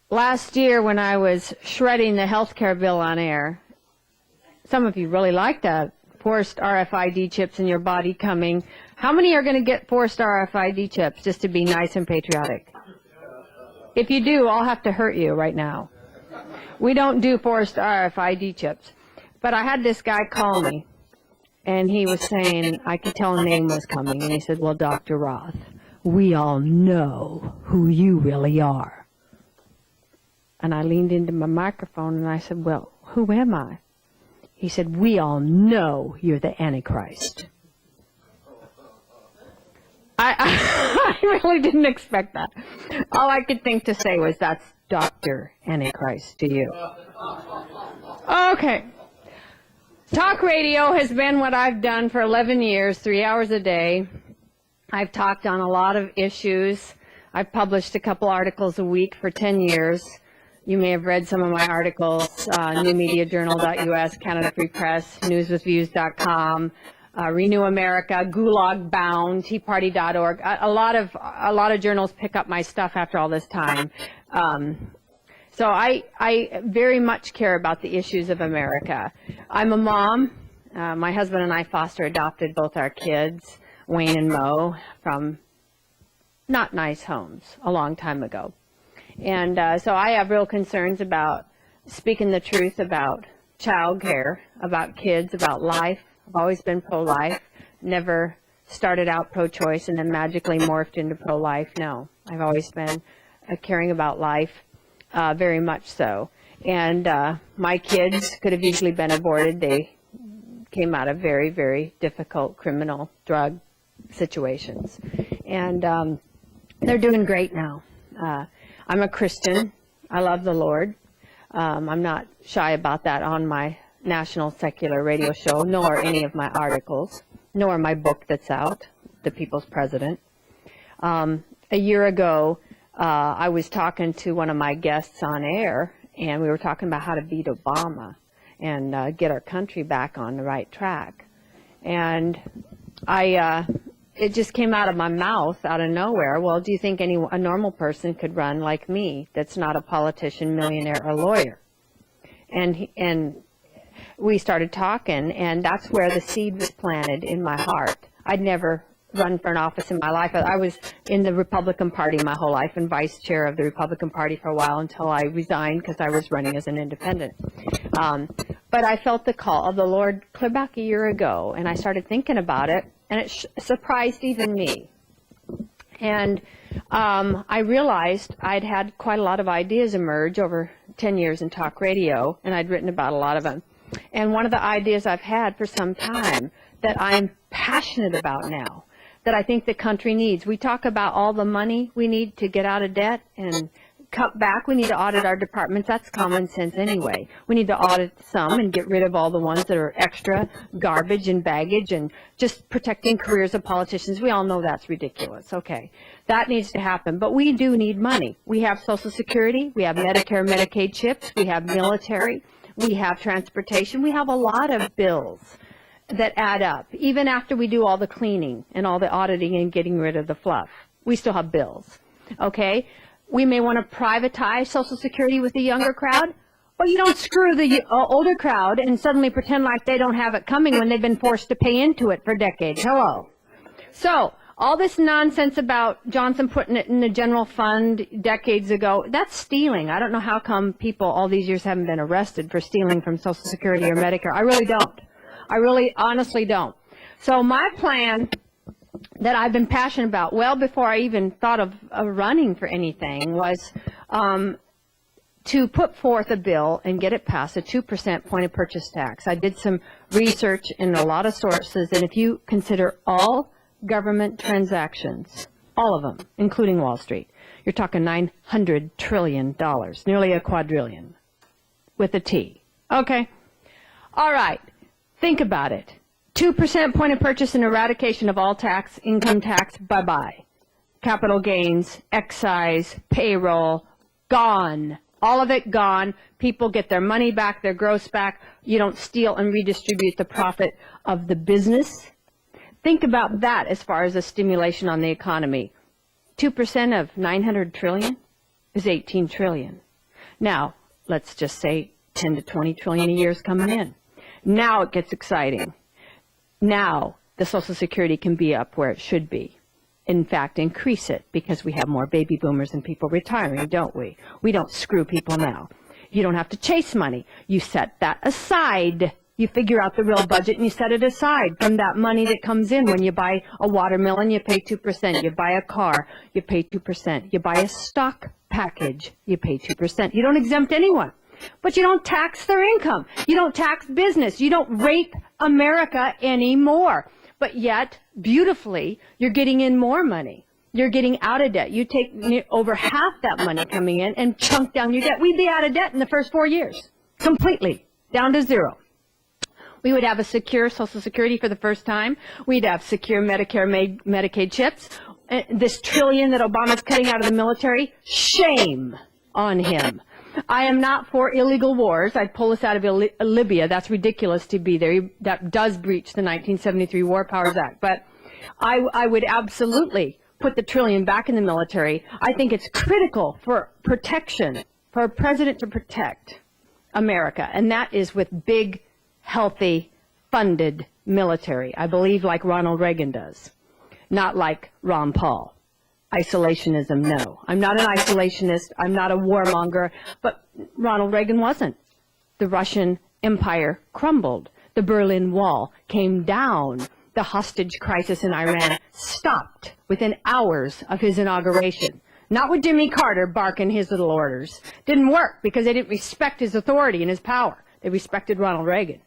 Last year when I was shredding the health care bill on air, some of you really like that, forced RFID chips in your body coming. How many are going to get forced RFID chips just to be nice and patriotic? If you do, I'll have to hurt you right now. We don't do forced RFID chips. But I had this guy call me, and he was saying, I could tell a name was coming, and he said, well, Dr. Roth, we all know who you really are. And I leaned into my microphone, and I said, well, who am I? He said, we all know you're the Antichrist. I really didn't expect that. All I could think to say was, that's Dr. Antichrist to you. Okay. Talk radio has been what I've done for 11 years, 3 hours a day. I've talked on a lot of issues. I've published a couple articles a week for 10 years. You may have read some of my articles, newmediajournal.us, Canada Free Press, newswithviews.com, Renew America, Gulag Bound, teaparty.org. A lot of journals pick up my stuff after all this time. So I very much care about the issues of America. I'm a mom. My husband and I foster adopted both our kids, Wayne and Mo, from not nice homes a long time ago. And so I have real concerns about speaking the truth about child care, about kids, about life. I've always been pro-life, never started out pro-choice and then magically morphed into pro-life. No, I've always been caring about life, very much so. And my kids could have easily been aborted. They came out of very, very difficult criminal drug situations. And they're doing great now. I'm a Christian. I love the Lord. I'm not shy about that on my national secular radio show, nor any of my articles, nor my book that's out, The People's President. A year ago, I was talking to one of my guests on air, and we were talking about how to beat Obama and get our country back on the right track. And it just came out of my mouth out of nowhere. Well, do you think a normal person could run like me that's not a politician, millionaire, or lawyer? And we started talking, and that's where the seed was planted in my heart. I'd never run for an office in my life. I was in the Republican Party my whole life and vice chair of the Republican Party for a while until I resigned because I was running as an independent. But I felt the call of the Lord clear back a year ago, and I started thinking about it, and it surprised even me. And I realized I'd had quite a lot of ideas emerge over 10 years in talk radio, and I'd written about a lot of them. And one of the ideas I've had for some time that I'm passionate about now, that I think the country needs. We talk about all the money we need to get out of debt and cut back. We need to audit our departments. That's common sense anyway. We need to audit some and get rid of all the ones that are extra garbage and baggage and just protecting careers of politicians. We all know that's ridiculous. Okay, that needs to happen. But we do need money. We have Social Security. We have Medicare, Medicaid chips. We have military. We have transportation. We have a lot of bills that add up. Even after we do all the cleaning and all the auditing and getting rid of the fluff, we still have bills. Okay? We may want to privatize Social Security with the younger crowd, but you don't screw the older crowd and suddenly pretend like they don't have it coming when they've been forced to pay into it for decades. Hello. So, all this nonsense about Johnson putting it in the general fund decades ago, that's stealing. I don't know how come people all these years haven't been arrested for stealing from Social Security or Medicare. I really don't. I really honestly don't. So my plan that I've been passionate about well before I even thought of running for anything was to put forth a bill and get it passed, a 2% point of purchase tax. I did some research in a lot of sources, and if you consider all government transactions, all of them, including Wall Street, you're talking $900 trillion, nearly a quadrillion, with a T. Okay? All right. Think about it. 2% point of purchase and eradication of all tax, income tax, bye-bye. Capital gains, excise, payroll, gone. All of it gone. People get their money back, their gross back. You don't steal and redistribute the profit of the business. Think about that as far as a stimulation on the economy. 2% of $900 trillion, is 18 trillion. Now, let's just say 10 to 20 trillion a year is coming in. Now it gets exciting. Now the Social Security can be up where it should be. In fact, increase it, because we have more baby boomers and people retiring, don't we? We don't screw people now. You don't have to chase money. You set that aside. You figure out the real budget and you set it aside from that money that comes in. When you buy a watermelon, you pay 2%. You buy a car, you pay 2%. You buy a stock package, you pay 2%. You don't exempt anyone, but you don't tax their income. You don't tax business. You don't rape America anymore. But yet, beautifully, you're getting in more money. You're getting out of debt. You take over half that money coming in and chunk down your debt. We'd be out of debt in the first 4 years, completely, down to zero. We would have a secure Social Security for the first time. We'd have secure Medicare, Medicaid chips. This trillion that Obama's cutting out of the military, shame on him. I am not for illegal wars. I'd pull us out of Libya. That's ridiculous to be there. That does breach the 1973 War Powers Act. But I would absolutely put the trillion back in the military. I think it's critical for protection, for a president to protect America, and that is with big, healthy, funded military. I believe like Ronald Reagan does, not like Ron Paul. Isolationism, no. I'm not an isolationist. I'm not a warmonger, but Ronald Reagan wasn't. The Russian Empire crumbled. The Berlin Wall came down. The hostage crisis in Iran stopped within hours of his inauguration. Not with Jimmy Carter barking his little orders. Didn't work because they didn't respect his authority and his power. They respected Ronald Reagan.